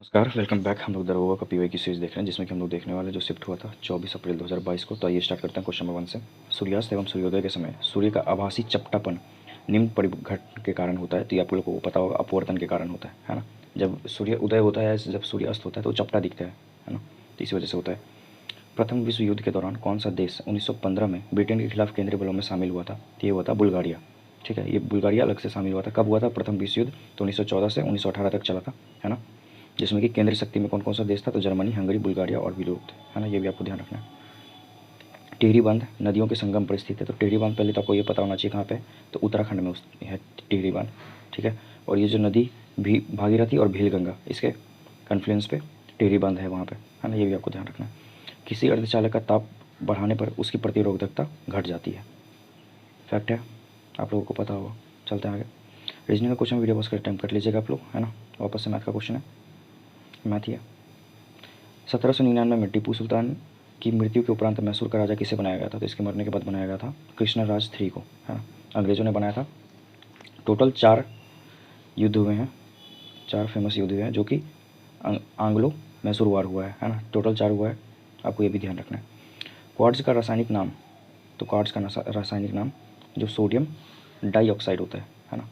नमस्कार, welcome back. हम लोग दरोगा का पीवाई की सीरीज देख रहे हैं जिसमें कि हम लोग देखने वाले जो शिफ्ट हुआ था 24 अप्रैल 2022 को। तो आइए स्टार्ट करते हैं क्वेश्चन नंबर 1 से। सूर्यास्त एवं सूर्योदय के समय सूर्य का आभासी चपटापन निम्न परिघट के कारण होता है। तो ये आप लोगों को पता होगा, अपवर्तन के कारण होता है ना। जब सूर्य उदय होता है, जब सूर्यास्त होता है तो चपटा दिखता है ना। तो इसी वजह से होता है। प्रथम विश्व युद्ध के दौरान कौन सा देश 1915 में ब्रिटेन के खिलाफ केंद्रीय बलों में शामिल हुआ था? तो ये हुआ था बुल्गारिया। ठीक है, ये बुल्गारिया अलग से शामिल हुआ था। कब हुआ था प्रथम विश्व युद्ध? तो 1914 से 1918 तक चला था, है ना। जिसमें कि केंद्रीय शक्ति में कौन कौन सा देश था? तो जर्मनी, हंगरी, बुल्गारिया और बेलारूस, है ना। ये भी आपको ध्यान रखना है। टिहरी बांध नदियों के संगम पर स्थित है। तो टिहरी बांध पहले तो आपको ये पता होना चाहिए कहाँ पे, तो उत्तराखंड में है टिहरी बांध। ठीक है, और ये जो नदी भी भागीरथी और भीलगंगा, इसके कन्फ्लुएंस पे टिहरी बांध है वहाँ पे, है ना। ये भी आपको ध्यान रखना है। किसी अर्धचालक का ताप बढ़ाने पर उसकी प्रतिरोधकता घट जाती है। फैक्ट है, आप लोगों को पता होगा। चलते हैं आगे। रीजनिंग का क्वेश्चन वीडियो बस कर टाइम कर लीजिएगा आप लोग, है ना। वापस से मैथ का क्वेश्चन है, मैथ ही है। 1799 में टीपू सुल्तान की मृत्यु के उपरांत मैसूर का राजा किसे बनाया गया था? तो इसके मरने के बाद बनाया गया था कृष्णराज III को, है ना। अंग्रेज़ों ने बनाया था। टोटल 4 युद्ध हुए हैं, 4 फेमस युद्ध हुए हैं, जो कि आंग्लो मैसूर वार हुआ है ना। टोटल 4 हुआ है, आपको ये भी ध्यान रखना है। क्वार्ट्ज का रासायनिक नाम, तो क्वार्ट्ज का रासायनिक नाम जो सोडियम डाइऑक्साइड होता है ना।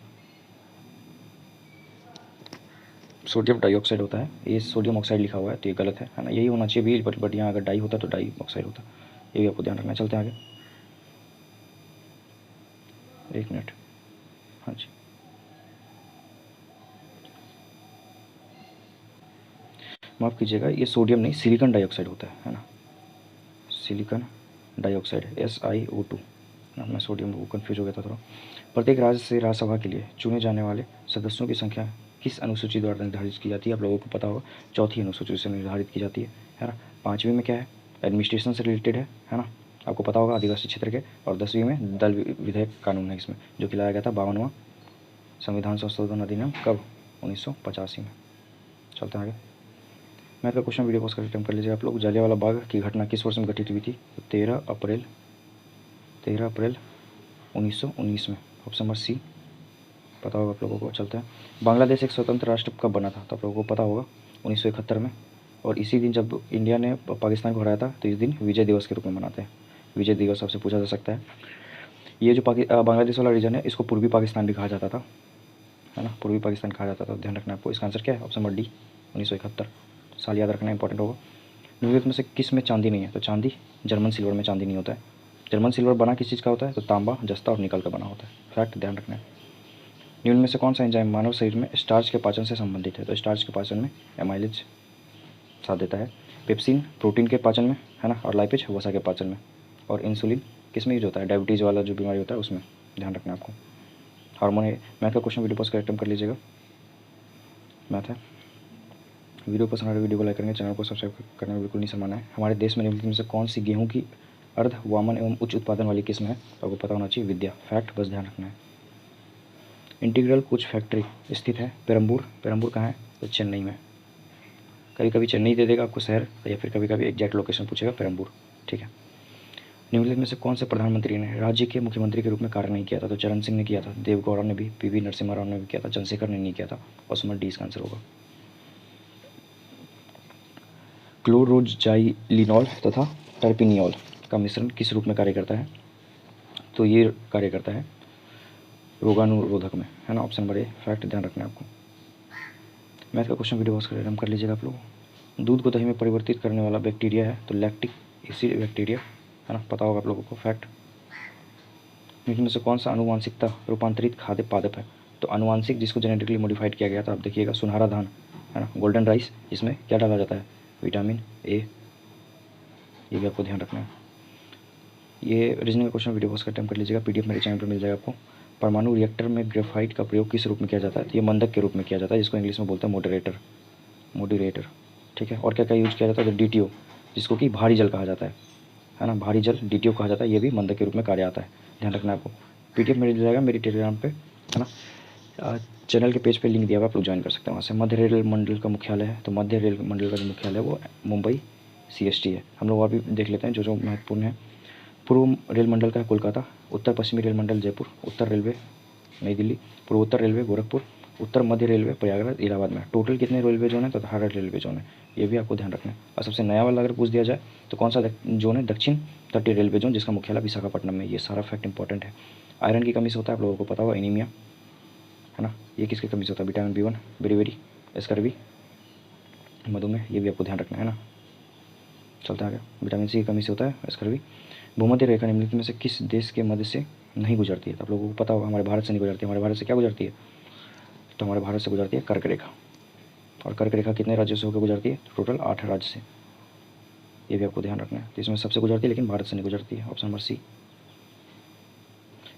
सोडियम डाइऑक्साइड होता है, ये सोडियम ऑक्साइड लिखा हुआ है तो ये गलत है ना। यही होना चाहिए भी, बट यहाँ अगर डाई होता तो डाई ऑक्साइड होता। ये भी आपको ध्यान रखना है। चलते हैं आगे। 1 मिनट, हाँ जी। माफ़ कीजिएगा, ये सोडियम नहीं सिलिकॉन डाइऑक्साइड होता है ना। सिलिकॉन डाइऑक्साइड SiO2 ना। मैं सोडियम वो कन्फ्यूज हो गया था थोड़ा। प्रत्येक राज्य से राज्यसभा के लिए चुने जाने वाले सदस्यों की संख्या किस अनुसूची द्वारा निर्धारित की जाती है? आप लोगों को पता होगा, चौथी अनुसूची से निर्धारित की जाती है ना। 5वीं में क्या है? एडमिनिस्ट्रेशन से रिलेटेड है ना, आपको पता होगा, आदिवासी क्षेत्र के। और 10वीं में दल विधेयक कानून है इसमें, जो कि लाया गया था 52वां संविधान संशोधन अधिनियम। कब? 1985 में। चलते हैं आगे। मैथ का क्वेश्चन वीडियो पॉज करके टाइम कर लीजिए आप लोग। जलियांवाला बाग की घटना किस वर्ष में घटित हुई थी? तो 13 अप्रैल 1919 में। ऑप्शन नंबर सी पता होगा आप लोगों को। चलते हैं। बांग्लादेश एक स्वतंत्र राष्ट्र कब बना था? तो आप लोगों को पता होगा 1971 में। और इसी दिन जब इंडिया ने पाकिस्तान को हराया था, तो इस दिन विजय दिवस के रूप में मनाते हैं। विजय दिवस आपसे पूछा जा सकता है। ये जो बांग्लादेश वाला रीजन है, इसको पूर्वी पाकिस्तान भी कहा जाता था, है ना। पूर्वी पाकिस्तान कहा जाता था, ध्यान रखना है आपको। इसका आंसर क्या है? Option number D 1971। साल याद रखना इंपॉर्टेंट होगा। निम्नलिखित में से किस में चांदी नहीं है? तो चांदी, जर्मन सिल्वर में चांदी नहीं होता है। जर्मन सिल्वर बना किस चीज़ का होता है? तो तांबा, जस्ता और निकल का बना होता है। फैक्ट ध्यान रखना है। निम्न में से कौन सा एंजाइम मानव शरीर में स्टार्च के पाचन से संबंधित है? तो स्टार्च के पाचन में एमाइलेज साथ देता है। पेप्सिन प्रोटीन के पाचन में, है ना। और लाइपेज वसा के पाचन में। और इंसुलिन किस में यूज होता है? डायबिटीज़ वाला जो बीमारी होता है उसमें, ध्यान रखना है आपको। हार्मोन है। मैथ का क्वेश्चन वीडियो पॉज कर अटेम्प्ट कर लीजिएगा। मैथ है। वीडियो पसंद आ रहा है वीडियो को लाइक करेंगे, चैनल को सब्सक्राइब करने में बिल्कुल नहीं शर्माना है। हमारे देश में निम्नलिखित में से कौन सी गेहूँ की अर्ध वामन एवं उच्च उत्पादन वाली किस्म है? तो आपको पता होना चाहिए विद्या। फैक्ट बस ध्यान रखना है। इंटीग्रल कुछ फैक्ट्री स्थित है पेरम्बूर। पेरम्बूर कहाँ है? तो चेन्नई में। कभी कभी चेन्नई दे देगा आपको शहर, या फिर कभी कभी एग्जैक्ट लोकेशन पूछेगा पेरम्बूर। ठीक है। निम्नलिखित में से कौन से प्रधानमंत्री ने राज्य के मुख्यमंत्री के रूप में कार्य नहीं किया था? तो चरण सिंह ने किया था, देवगौड़ा ने भी, PV नरसिम्हा राव ने भी किया था, चंद्रशेखर ने नहीं किया था। ऑप्शन नंबर डी इसका आंसर होगा। क्लोरोजाइलिनॉल तथा टर्पिनियोल का मिश्रण किस रूप में कार्य करता है? तो ये कार्य करता है रोगाणुरोधक में, है ना। Option number A. फैक्ट ध्यान रखना है आपको। मैथ का क्वेश्चन वीडियो वॉच कर लीजिएगा आप लोग। दूध को दही में परिवर्तित करने वाला बैक्टीरिया है, तो लैक्टिक एसिड बैक्टीरिया, है ना, पता होगा आप लोगों को। फैक्ट। इनमें से कौन सा आनुवांशिकता रूपांतरित खाद्य पादप है? तो आनुवांशिक जिसको जेनेटिकली मॉडिफाइड किया गया था, आप देखिएगा सुनहरा धान, है ना, गोल्डन राइस, इसमें क्या डाला जाता है? Vitamin A. ये भी आपको ध्यान रखना है। ये रीजनिंग का क्वेश्चन वीडियो पॉज कर टाइम कर लीजिएगा। PDF मेरे चैनल पर मिल जाएगा आपको। परमाणु रिएक्टर में ग्रेफाइट का प्रयोग किस रूप में किया जाता है? तो ये मंदक के रूप में किया जाता है, जिसको इंग्लिश में बोलते हैं मोडरेटर। ठीक है। और क्या क्या यूज किया जाता है? तो DTO, जिसको कि भारी जल कहा जाता है ना, भारी जल DTO कहा जाता है। ये भी मंदक के रूप में कार्य आता है, ध्यान रखना है आपको। PDF मिल जाएगा मेरी टेलीग्राम पे, है ना। चैनल के पेज पे लिंक दिया हुआ, आप लोग ज्वाइन कर सकते हैं वहाँ से। मध्य रेल मंडल का मुख्यालय है, तो मध्य रेल मंडल का जो मुख्यालय है वो मुंबई CST है। हम लोग और भी देख लेते हैं जो जो महत्वपूर्ण है। पूर्व रेल मंडल का है कोलकाता, उत्तर पश्चिमी रेल मंडल जयपुर, उत्तर रेलवे नई दिल्ली, पूर्वोत्तर रेलवे गोरखपुर, उत्तर मध्य रेलवे प्रयागराज इलाहाबाद में। टोटल कितने रेलवे जोन है? तो 18 रेलवे जोन है, ये भी आपको ध्यान रखना है। और सबसे नया वाला अगर पूछ दिया जाए तो कौन सा जोन है? दक्षिण तटीय रेलवे जोन, जिसका मुख्यालय विशाखापट्टनम में। ये सारा फैक्ट इंपॉर्टेंट है। आयरन की कमी से होता है, आप लोगों को पता होगा, एनीमिया, है ना। ये किसकी कमी से होता है? विटामिन B1, बेरी, स्कर्वी, मधुमेह, ये भी आपको ध्यान रखना है ना। चलता है, विटामिन C की कमी से होता है स्कर्वी। भूमध्य रेखा निम्नलिखित में से किस देश के मध्य से नहीं गुजरती है? तो आप लोगों को पता होगा, हमारे भारत से नहीं गुजरती है। हमारे भारत से क्या गुजरती है? तो हमारे भारत से गुजरती है कर्क रेखा। और कर्क रेखा कितने राज्यों से होकर गुजरती है? तो टोटल 8 राज्य से, ये भी आपको ध्यान रखना है। तो इसमें सबसे गुजरती है, लेकिन भारत से नहीं गुजरती है। Option number C।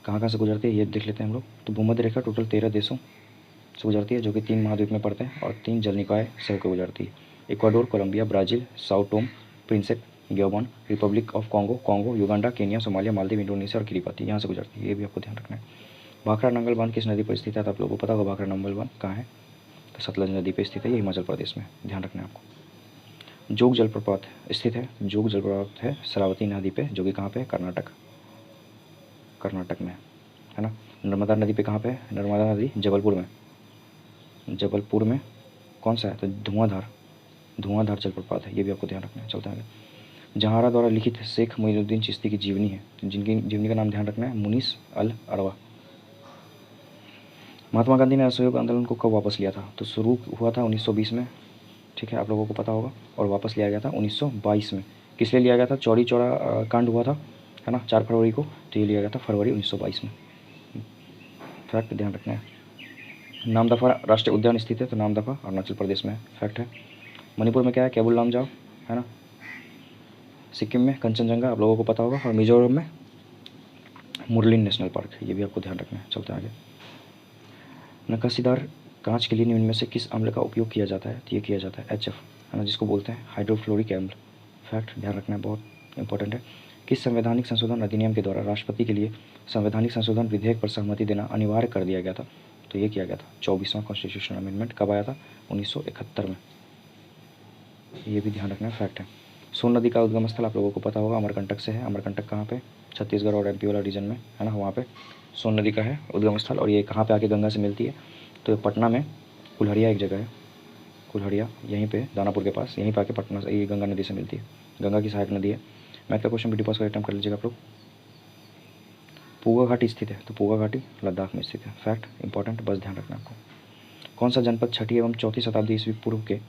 कहाँ कहाँ से गुजरती है ये देख लेते हैं हम लोग। तो भूमध्य रेखा टोटल 13 देशों से गुजरती है, जो कि 3 महाद्वीप में पड़ते हैं और 3 जल निकाय से होकर गुजरती है। Ecuador, Colombia, Brazil, Sao Tome Principe, Gabon, Republic of Congo, Uganda, Kenya, Somalia, Maldives, Indonesia और किरीबाती, यहाँ से गुजरती है। ये भी आपको ध्यान रखना है। भाखड़ा नंगल बांध किस नदी पर स्थित है? तो आप लोगों को पता होगा भाखड़ा नंगल बांध कहाँ है? तो सतलज नदी पर स्थित है, ये हिमाचल प्रदेश में, ध्यान रखना है आपको। जोग जलप्रपात स्थित है, जोग जलप्रपात है शरावती नदी पे, जो कि कहाँ पे है? कर्नाटक में, है ना। नर्मदा नदी पे कहाँ पे है? नर्मदा नदी जबलपुर में कौन सा है? तो धुआंधार जलप्रपात है, ये भी आपको ध्यान रखना है। चलते हैं आगे। जहारा द्वारा लिखित शेख मोइनुद्दीन चिश्ती की जीवनी है, जिनकी जीवनी का नाम ध्यान रखना है, मुनीस अल अरवा। महात्मा गांधी ने असहयोग आंदोलन को कब वापस लिया था? तो शुरू हुआ था 1920 में, ठीक है, आप लोगों को पता होगा, और वापस लिया गया था 1922 में। किस लिए लिया गया था? चौरी चौरा कांड हुआ था, है ना, 4 फरवरी को, तो ये लिया गया था फरवरी 1922 में। फैक्ट ध्यान रखना है। नामदफा राष्ट्रीय उद्यान स्थित है, तो नामदफा अरुणाचल प्रदेश में है, फैक्ट है। मणिपुर में क्या है? केबुल लामजाओ, है ना। सिक्किम में कंचनजंगा, आप लोगों को पता होगा, और मिजोरम में मुरलिन नेशनल पार्क, ये भी आपको ध्यान रखना है। चलते हैं आगे। नक्काशीदार कांच के लिए निम्न में से किस अम्ल का उपयोग किया जाता है? तो ये किया जाता है HF, है ना, जिसको बोलते हैं हाइड्रोफ्लोरिक अम्ल। फैक्ट ध्यान रखना है, बहुत इंपॉर्टेंट है। किस संवैधानिक संशोधन अधिनियम के द्वारा राष्ट्रपति के लिए संवैधानिक संशोधन विधेयक पर सहमति देना अनिवार्य कर दिया गया था? तो ये किया गया था 24वां कॉन्स्टिट्यूशनल अमेंडमेंट। कब आया था? 1971 में, ये भी ध्यान रखना है, फैक्ट है। सोन नदी का उद्गम स्थल आप लोगों को पता होगा, अमरकंटक से है। अमरकंटक कहाँ पे? छत्तीसगढ़ और MP वाला रीजन में, है ना, वहाँ पे सोन नदी का है उद्गम स्थल। और ये कहाँ पे आके गंगा से मिलती है? तो पटना में कुल्हड़िया एक जगह है, कुल्हड़िया, यहीं पे दानापुर के पास, यहीं पे आके पटना से ये गंगा नदी से मिलती है। गंगा की सहायक नदी है। मैथ का क्वेश्चन वीडियो पॉज कर अटेम्प्ट कर लीजिएगा आप लोग। पूगा घाटी स्थित है, तो पूगा घाटी लद्दाख में स्थित है, फैक्ट इंपॉर्टेंट, बस ध्यान रखना आपको। कौन सा जनपद 6ठी एवं 4ठी शताब्दी ईस्वी पूर्व के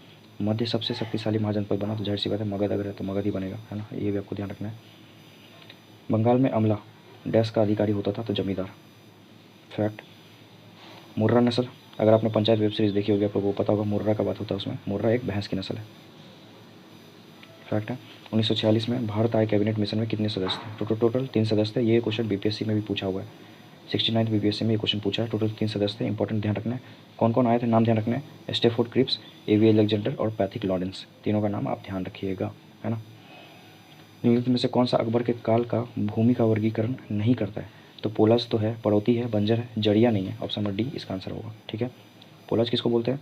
मध्य सबसे शक्तिशाली महाजनपद बना? तो जाहिर सी बात है मगध, अगर है तो मगध ही बनेगा, है ना, ये भी आपको ध्यान रखना है। बंगाल में अमला डैश का अधिकारी होता था? तो जमींदार, फैक्ट। मुर्रा नस्ल, अगर आपने पंचायत वेब सीरीज़ देखी होगी आप लोगों को पता होगा मुर्रा का बात होता है उसमें। मुर्रा एक भैंस की नस्ल है, फैक्ट है। 1946 में भारत आय कैबिनेट मिशन में कितने सदस्य थे? टोटल 3 सदस्य थे। ये क्वेश्चन BPSC में भी पूछा हुआ है, 69th BPSC में ये क्वेश्चन पूछा है। टोटल 3 सदस्य थे, इंपॉर्टेंट, ध्यान रखना है। कौन कौन आए थे? नाम ध्यान रखना है, स्टेफोर्ड क्रिप्स, AV अलेक्जेंडर और पैथिक लॉरेंस, तीनों का नाम आप ध्यान रखिएगा, है ना। निम्नलिखित में से कौन सा अकबर के काल का भूमि का वर्गीकरण नहीं करता है? तो पोलस तो है, पड़ौती है, बंजर है, जड़िया नहीं है। ऑप्शन नंबर D इसका आंसर होगा, ठीक है। पोलस किसको बोलते हैं?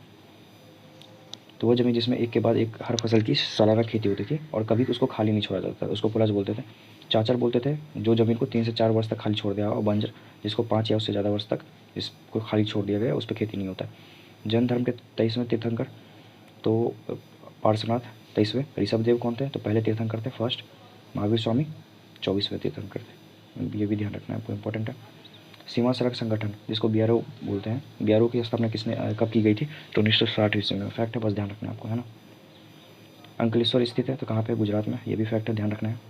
तो वह जमीन जिसमें एक के बाद एक हर फसल की सालाना खेती होती थी और कभी उसको खाली नहीं छोड़ा जाता था, उसको पोलस बोलते थे। चाचर बोलते थे जो ज़मीन को 3 से 4 वर्ष तक खाली छोड़ दिया, और बंजर जिसको 5 या उससे ज़्यादा वर्ष तक इसको खाली छोड़ दिया गया, उस पर खेती नहीं होता है। जैन धर्म के 23वें तीर्थंकर तो पार्श्वनाथ, 23वें। ऋषभदेव कौन थे? तो पहले तीर्थंकर थे, फर्स्ट। महावीर स्वामी 24वें तीर्थंकर थे, ये भी ध्यान रखना है आपको, इंपॉर्टेंट है। सीमा सड़क संगठन जिसको BRO बोलते हैं, BRO की स्थापना किसने कब की गई थी? तो 1960 ईस्वी में, फैक्ट है, बस ध्यान रखना है आपको, है ना। अंकलेश्वर स्थित है, तो कहाँ पे? गुजरात में, ये भी फैक्ट है, ध्यान रखना है।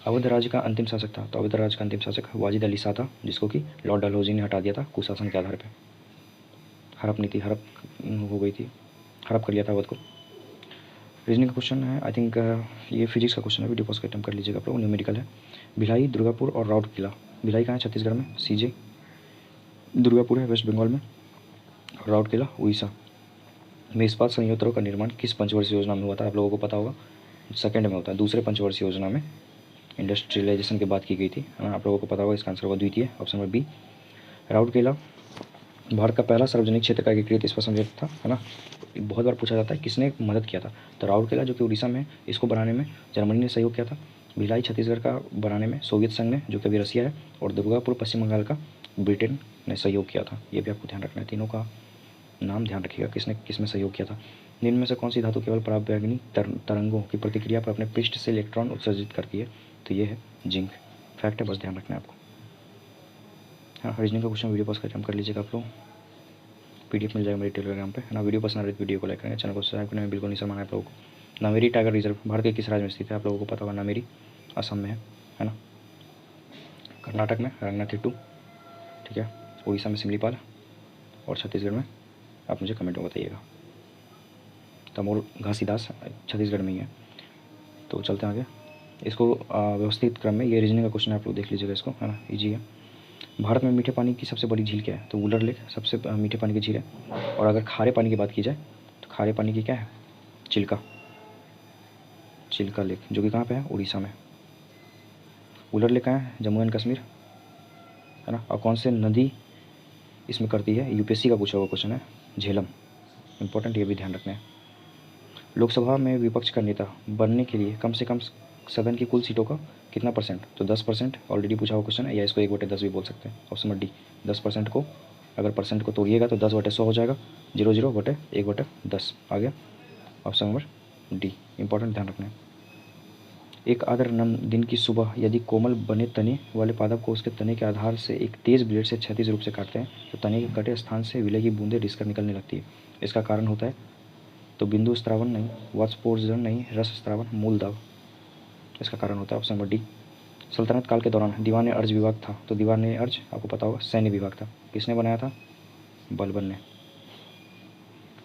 अवध राज्य का अंतिम शासक था? तो अवध राज्य का अंतिम शासक वाजिद अली शाह था, जिसको कि लॉर्ड डलहौजी ने हटा दिया था कुशासन के आधार पर। हड़प नीति, हड़प हो गई थी, हड़प कर लिया था अवध को। रीजनिंग का क्वेश्चन है, आई थिंक ये फिजिक्स का क्वेश्चन है, वीडियो पॉज अटेम्प्ट कर लीजिएगा आप लोग। न्यूमेरिकल है। भिलाई, दुर्गापुर और राउरकेला। भिलाई कहाँ है? छत्तीसगढ़ में, CJ। दुर्गापुर है वेस्ट बंगाल में, और राउरकेला उड़ीसा में। इस्पात संयंत्रों का निर्माण किस पंचवर्षीय योजना में हुआ था? आप लोगों को पता होगा, सेकंड में होता है, दूसरे पंचवर्षीय योजना में इंडस्ट्रियलाइजेशन की बात की गई थी, आप लोगों को पता होगा, इसका आंसर होगा द्वितीय, option number B। Rourkela Bharat का पहला सार्वजनिक क्षेत्र का एकीकृत इस्पात संयंत्र था, है ना। बहुत बार पूछा जाता है किसने मदद किया था? तो राउरकेला जो कि उड़ीसा में, इसको बनाने में जर्मनी ने सहयोग किया था। भिलाई छत्तीसगढ़ का बनाने में सोवियत संघ ने, जो कि अभी रसिया है। और दुर्गापुर पश्चिम बंगाल का ब्रिटेन ने सहयोग किया था, ये भी आपको ध्यान रखना है। तीनों का नाम ध्यान रखिएगा, किसने किसमें सहयोग किया था। निम्न में से कौन सी धातु केवल पराबैंगनी तरंगों की प्रतिक्रिया पर अपने पृष्ठ से इलेक्ट्रॉन उत्सर्जित करती है, तो ये है जिंक। फैक्ट है, बस ध्यान रखना है आपको। हाँ, रीजनिंग का क्वेश्चन वीडियो पॉज करके कर लीजिएगा आप लोग, PDF मिल जाएगा मेरे टेलीग्राम पे, है ना। वीडियो पसंद आ रही है वीडियो को लाइक करेंगे, चैनल को सब्सक्राइब करने में बिल्कुल नहीं शर्माना है आप लोगों को। नामेरी टाइगर रिजर्व भारत के किस राज्य में स्थित है, आप लोगों को पता होगा, नामेरी असम में है ना। कर्नाटक में रंगनाथिट्टू, ठीक है। उड़ीसा में सिमलीपाल, और छत्तीसगढ़ में आप मुझे कमेंट में बताइएगा। तमोल घासीदास छत्तीसगढ़ में ही है। तो चलते हैं आगे, इसको व्यवस्थित क्रम में, ये रीजनिंग का क्वेश्चन है, आप लोग देख लीजिएगा इसको, है ना, ईजी है। भारत में मीठे पानी की सबसे बड़ी झील क्या है, तो वुलर लेक सबसे मीठे पानी की झील है। और अगर खारे पानी की बात की जाए तो खारे पानी की क्या है, चिल्का, चिल्का लेक, जो कि कहाँ पे है, उड़ीसा में। वुलर लेक कहाँ है, जम्मू एंड कश्मीर, है ना। और कौन से नदी इसमें करती है, UPSC का पूछा हुआ क्वेश्चन है, झेलम, इंपॉर्टेंट, ये भी ध्यान रखना है। लोकसभा में विपक्ष का नेता बनने के लिए कम से कम सदन की कुल सीटों का कितना %, तो 10%, ऑलरेडी पूछा हुआ क्वेश्चन है, या इसको 1/10 भी बोल सकते हैं। ऑप्शन नंबर डी, 10% को, अगर परसेंट को तोड़िएगा तो 10/100 हो जाएगा, 0/1/10 आ गया। ऑप्शन नंबर डी, इंपॉर्टेंट, ध्यान रखना है। एक आर्द्र नम दिन की सुबह यदि कोमल बने तने वाले पादप को उसके तने के आधार से एक तेज ब्लेड से क्षैतिज रूप से काटते हैं, तो तने के कटे स्थान से विलय की बूंदें रिसकर निकलने लगती है। इसका कारण होता है, तो बिंदु स्त्रावन नहीं, वाष्पोत्सर्जन नहीं, रस स्त्रावन, मूल दाब, इसका कारण होता है ऑप्शन नंबर डी। सल्तनत काल के दौरान दीवान अर्ज विभाग था, तो दीवान अर्ज आपको पता होगा सैन्य विभाग था, किसने बनाया था, बलबन ने,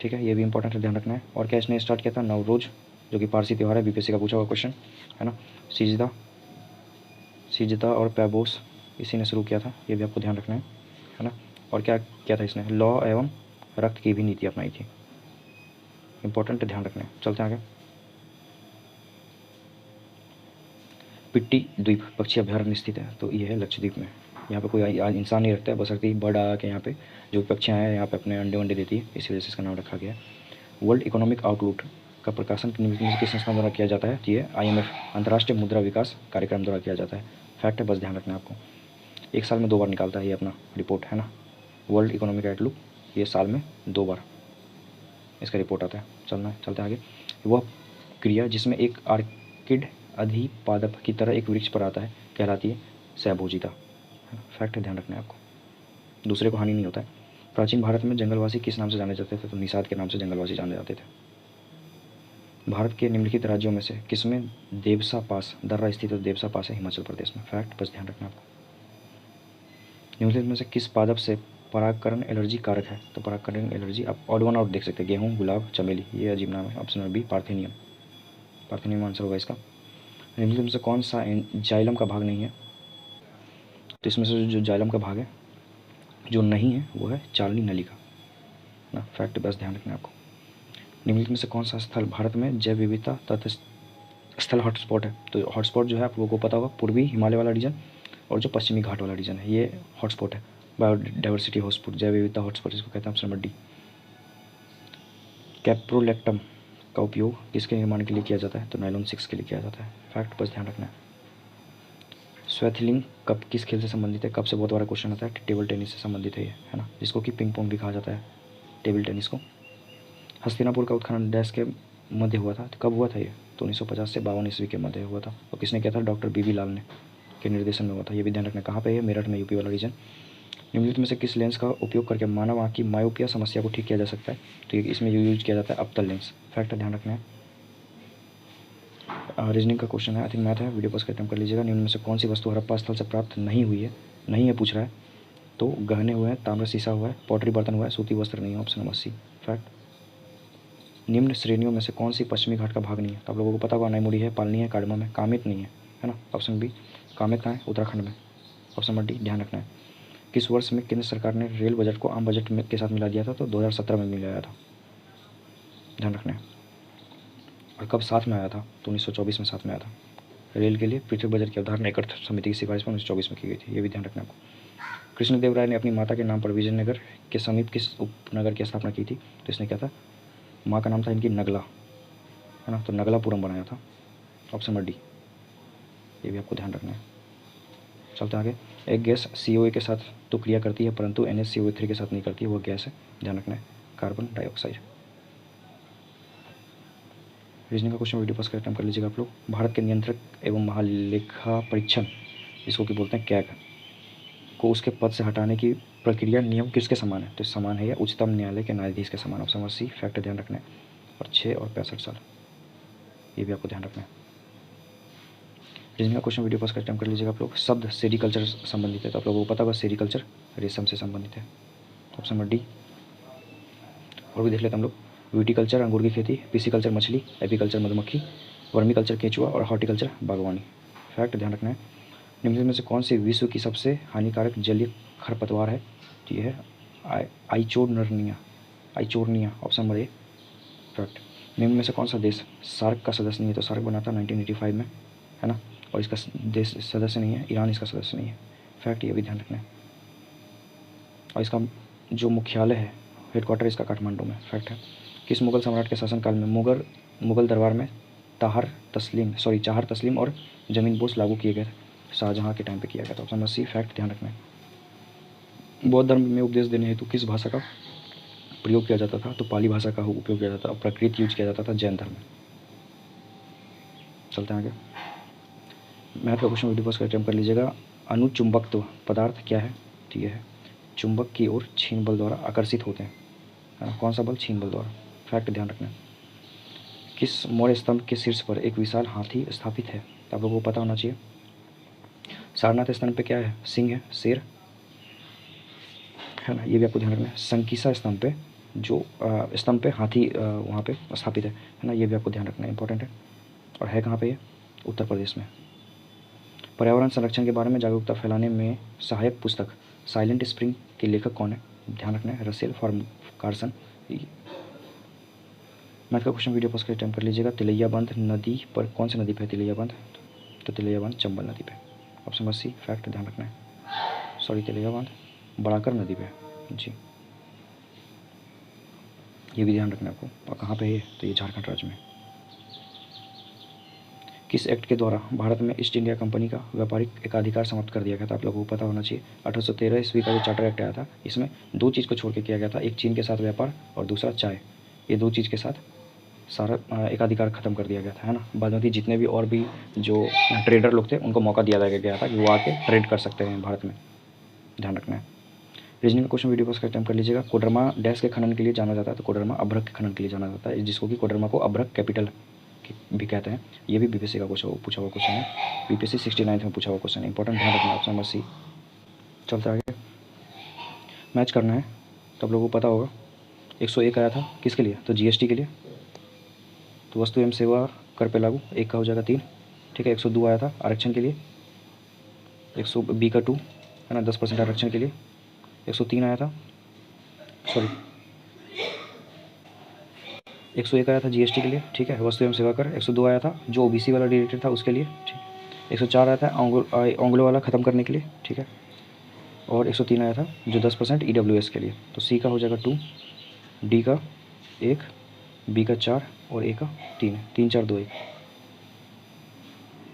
ठीक है। ये भी इंपॉर्टेंट है, ध्यान रखना है। और क्या इसने स्टार्ट किया था, नवरोज, जो कि पारसी त्यौहार है, BPSC का पूछा हुआ क्वेश्चन है ना। सिजदा और पैबोस इसी ने शुरू किया था, ये भी आपको ध्यान रखना है ना। और क्या किया था इसने, लौ एवं रक्त की भी नीति अपनाई थी, इंपॉर्टेंट, ध्यान रखना है। चलते हैं आगे। पिट्टी द्वीप पक्षी अभ्यारण्य स्थित है, तो ये है लक्षद्वीप में। यहाँ पे कोई इंसान नहीं रखता है, बस रखती बर्ड आ के यहाँ पे जो पक्षियाँ हैं यहाँ पे अपने अंडे वंडे देती है, इसी वजह से इसका नाम रखा गया है। वर्ल्ड इकोनॉमिक आउटलुक का प्रकाशन किस संस्था द्वारा किया जाता है, ये IMF, अंतर्राष्ट्रीय मुद्रा विकास कार्यक्रम द्वारा किया जाता है। फैक्ट है, बस ध्यान रखना है आपको। एक साल में 2 बार निकालता है ये अपना रिपोर्ट, है ना। वर्ल्ड इकोनॉमिक आउटलुक ये साल में 2 बार इसका रिपोर्ट आता है। चलते हैं आगे। वह क्रिया जिसमें एक आर्किड अधिपादप की तरह एक वृक्ष पर आता है कहलाती है सहभोजिता। फैक्ट है, ध्यान रखना है आपको, दूसरे को हानि नहीं होता है। प्राचीन भारत में जंगलवासी किस नाम से जाने जाते थे, तो निषाद के नाम से जंगलवासी जाने जाते थे। भारत के निम्नलिखित राज्यों में से किसमें देवसा पास दर्रा स्थित है, देवसा पास है हिमाचल प्रदेश में। फैक्ट, बस ध्यान रखना आपको। निम्नलिखित में से किस पादप से परागकरण एलर्जी कारक है, तो परागकरण एलर्जी आप ऑड वन आउट देख सकते हैं, गेहूँ, गुलाब, चमेली, ये अजीब नाम है। Option number B, parthenium, parthenium answer होगा इसका। निम्नलिखित में से कौन सा जाइलम का भाग नहीं है, तो इसमें से जो जाइलम का भाग है जो नहीं है वो है चालनी नलिका ना। फैक्ट, बस ध्यान रखना है आपको। निम्नलिखित में से कौन सा स्थल भारत में जैव विविधता तथा स्थल हॉटस्पॉट है, तो हॉटस्पॉट जो है आप लोगों को पता होगा पूर्वी हिमालय वाला रीजन और जो पश्चिमी घाट वाला रीजन है, ये हॉटस्पॉट है। बायोडाइवर्सिटी हॉटस्पॉट, जैव विविधता हॉटस्पॉट इसको कहते हैं, ऑप्शन नंबर डी। कैप्रोलैक्टम का उपयोग किसके निर्माण के लिए किया जाता है, तो नायलॉन 6 के लिए किया जाता है। फैक्ट, बस ध्यान रखना है। स्वैथलिंग कप किस खेल से संबंधित है, कप से बहुत बड़ा क्वेश्चन आता है, टेबल टेनिस से संबंधित है ये, है ना, जिसको कि पिंग पोंग भी कहा जाता है, टेबल टेनिस को। हस्तिनापुर का उत्खनन डैश के मध्य हुआ था, तो कब हुआ था ये, तो 1950 से 52 ईस्वी के मध्य हुआ था। और किसने किया था, डॉक्टर BB लाल ने के निर्देशन में हुआ था, ये भी ध्यान रखना। कहाँ पे है, मेरठ में, UP वाला रीजन। निम्नलिखित में से किस लेंस का उपयोग करके मानव आँख की मायोपिया समस्या को ठीक किया जा सकता है, तो ये इसमें यूज किया जाता है अवतल लेंस। फैक्ट, ध्यान रखना है। रीजनिंग का क्वेश्चन है, आई थिंक मैथ है, वीडियो पॉज करके कर लीजिएगा। निम्न में से कौन सी वस्तु हड़प्पा स्थल से प्राप्त नहीं हुई है, नहीं है पूछ रहा है, तो गहने हुए हैं, ताम्र शीशा हुआ है, पॉटरी बर्तन हुआ है, सूती वस्त्र नहीं है, ऑप्शन नंबर सी। फैक्ट। निम्न श्रेणियों में से कौन सी पश्चिमी घाट का भाग नहीं है, तो आप लोगों को पता होगा, नैमुड़ी है, पालनी है, कार्डमम है, कामित नहीं है ना, ऑप्शन बी। कामित कहाँ है, उत्तराखंड में, ऑप्शन नंबर डी, ध्यान रखना है। किस वर्ष में केंद्र सरकार ने रेल बजट को आम बजट के साथ मिला दिया था, तो 2017 में मिलाया था, ध्यान रखना है। और कब साथ में आया था, तो 1924 में साथ में आया था। रेल के लिए पृथक बजट की अवधारणा एक अर्थ समिति की सिफारिश पर 1924 में की गई थी, ये भी ध्यान रखना आपको। कृष्णदेव राय ने अपनी माता के नाम पर विजयनगर के समीप किस उपनगर की स्थापना की थी, तो इसने क्या था, माँ का नाम था इनकी नगला, है ना, तो नगलापुरम बनाया था, ऑप्शन नंबर डी, ये भी आपको ध्यान रखना है। चलते हैं आगे। एक गैस CO के साथ तो क्रिया करती है परंतु NaCO3 के साथ नहीं करती है, वह गैस है, ध्यान रखना है, कार्बन डाइऑक्साइड। रीजनिंग का क्वेश्चन वीडियो पास करते कर लीजिएगा आप लोग। भारत के नियंत्रक एवं महालेखा परीक्षण, जिसको कि बोलते हैं कैग, को उसके पद से हटाने की प्रक्रिया नियम किसके समान है? तो समान है या उच्चतम न्यायालय के न्यायाधीश के समान। ऑप्शन नंबर सी फैक्ट ध्यान रखना है। और 6 और 65 साल, ये भी आपको ध्यान रखना है। रीजनिंग का क्वेश्चन वीडियो पास करते कर लीजिएगा आप लोग। शब्द सेरिकल्चर संबंधित है, तो आप लोगों को पता होगा सेरिकल्चर रेशम से संबंधित है। Option number D. और भी देख लेते हैं हम लोग। विटीकल्चर अंगूर की खेती, पिसिकल्चर मछली, एपीकल्चर मधुमक्खी, वर्मीकल्चर केंचुआ और हॉर्टिकल्चर बागवानी। फैक्ट ध्यान रखना है। निम्न में से कौन से विश्व की सबसे हानिकारक जलीय खरपतवार है? तो ये है Eichhornia. Option number A fact. निम्न में से कौन सा देश सार्क का सदस्य नहीं है? तो सार्क बना था 1985 में, है ना, और इसका देश सदस्य नहीं है, ईरान इसका सदस्य नहीं है। फैक्ट, ये भी ध्यान रखना है। और इसका जो मुख्यालय है, हेडक्वार्टर इसका काठमांडू में। फैक्ट है। किस मुगल सम्राट के शासनकाल में मुगल दरबार में चाहर तस्लीम और जमीन बोस लागू किए गए थे? शाहजहाँ के टाइम पे किया गया था। ऑप्शन नंबर सी फैक्ट ध्यान रखना है। बौद्ध धर्म में उपदेश देने हेतु किस भाषा का प्रयोग किया जाता था? तो पाली भाषा का उपयोग किया जाता था। प्राकृत यूज किया जाता था जैन धर्म में। चलते हैं आगे। मैथ का क्वेश्चन वीडियो पास करके कर लीजिएगा। अनुचुंबकत्व पदार्थ क्या है? तो ये है चुंबक की ओर छीन बल द्वारा आकर्षित होते हैं, है ना। कौन सा बल? छीन बल द्वारा। फैक्ट ध्यान रखना है। किस मौर्य स्तंभ के शीर्ष पर एक विशाल हाथी स्थापित है? तो आप लोगों को पता होना चाहिए। सारनाथ स्तंभ पे क्या है? सिंह है, शेर, है ना, ये भी आपको ध्यान रखना है। संकीसा स्तंभ पे जो स्तंभ पे हाथी वहाँ पे स्थापित है ना, ये भी आपको ध्यान रखना है, इंपॉर्टेंट है। और है कहाँ पे ये? उत्तर प्रदेश में। पर्यावरण संरक्षण के बारे में जागरूकता फैलाने में सहायक पुस्तक साइलेंट स्प्रिंग के लेखक कौन है? ध्यान रखना है, रसेल कार्सन। मैथ का क्वेश्चन वीडियो पोस्ट कर टाइम कर लीजिएगा। तिलैया बांध नदी पर कौन सी नदी पे है तिलैया बांध? तो तिलैया बांध चंबल नदी पे। ऑप्शन नंबर सी फैक्ट ध्यान रखना है। सॉरी, तिलैया बांध बड़ाकर नदी पे जी, ये भी ध्यान रखना है आपको। और कहाँ पे है? तो ये झारखंड राज्य में। किस एक्ट के द्वारा भारत में ईस्ट इंडिया कंपनी का व्यापारिक एकाधिकार समाप्त कर दिया गया था? आप लोगों को पता होना चाहिए। 1813 ईस्वी का जो चार्टर एक्ट आया था, इसमें दो चीज़ को छोड़ के किया गया था, एक चीन के साथ व्यापार और दूसरा चाय। ये दो चीज़ के साथ सारा एकाधिकार खत्म कर दिया गया था, है ना। बाद में जितने भी और भी जो ट्रेडर लोग थे उनको मौका दिया गया था कि वो आके ट्रेड कर सकते हैं भारत में, ध्यान रखना है। रीजनिंग का क्वेश्चन वीडियो को स्टार्ट कर लीजिएगा। कोडरमा डैश के खनन के लिए जाना जाता है? तो कोडरमा अभ्रक के खनन के लिए जाना जाता है, जिसको कि कोडरमा को अभ्रक कैपिटल भी कहते हैं। ये भी बीपीएससी का पूछा हुआ क्वेश्चन है, बीपीएससी 69 में पूछा हुआ क्वेश्चन है, इंपॉर्टेंट, ध्यान रखना। Option number C. चलते आगे, मैच करना है। तो आप लोगों को पता होगा 101 आया था किसके लिए? तो जीएसटी के लिए। तो वस्तु एवं सेवा कर पे लागू, एक का हो जाएगा 3, ठीक है। 102 आया था आरक्षण के लिए, 100 का 2, है ना, 10% आरक्षण के लिए। 103 आया था, सॉरी 101 आया था जीएसटी के लिए, ठीक है, वस्तु एवं सेवा कर। 102 आया था जो ओबीसी वाला रिलेटेड था उसके लिए, ठीक। 104 आया था ओंग्लो वाला ख़त्म करने के लिए, ठीक है। और 103 आया था जो 10% ईडब्ल्यूएस के लिए। तो सी का हो जाएगा 2, डी का 1, बी का 4 और ए का 3 है। 3 4 2 1,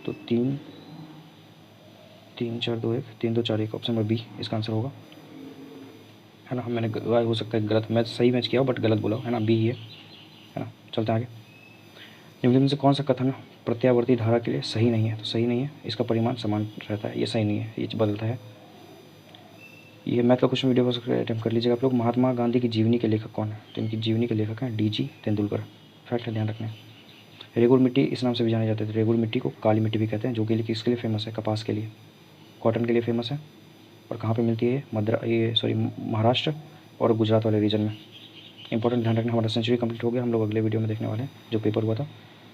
तो 3 3 4 2 1 3 2 4 1, ऑप्शन नंबर बी इसका आंसर होगा, है ना। मैंने हो सकता है गलत मैच, सही मैच किया हो बट गलत बोला हो, है ना, बी ही है ना। चलते हैं आगे। निम्न में से कौन सा कथन प्रत्यावर्ती धारा के लिए सही नहीं है? तो सही नहीं है, इसका परिमाण समान रहता है, ये सही नहीं है, ये बदलता है। ये मैथ का क्वेश्चन वीडियो पर अटैम्प्ट कर लीजिएगा आप लोग। महात्मा गांधी की जीवनी के लेखक कौन है? तो इनकी जीवनी के लेखक हैं डीजी तेंदुलकर। फैक्ट है, ध्यान रखना है। रेगुर मिट्टी इस नाम से भी जाने जाते थे। रेगुर मिट्टी को काली मिट्टी भी कहते हैं, जो कि किसके लिए फेमस है? कपास के लिए, कॉटन के लिए फेमस है। और कहाँ पे मिलती है? महाराष्ट्र और गुजरात वाले रीजन में। इंपॉर्टेंट, ध्यान रखना। हमारा सेंचुरी कंप्लीट हो गया, हम लोग अगले वीडियो में देखने वाले हैं जो पेपर हुआ था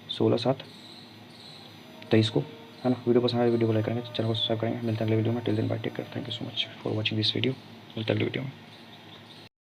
16/7/23 को, है ना। वीडियो पसंद आए वीडियो को लाइक करेंगे, चैनल को सब्सक्राइब करेंगे। मिलते हैं अगले वीडियो में। Till then bye, take care, thank you so much for watching this video. मिलते हैं अगले वीडियो में।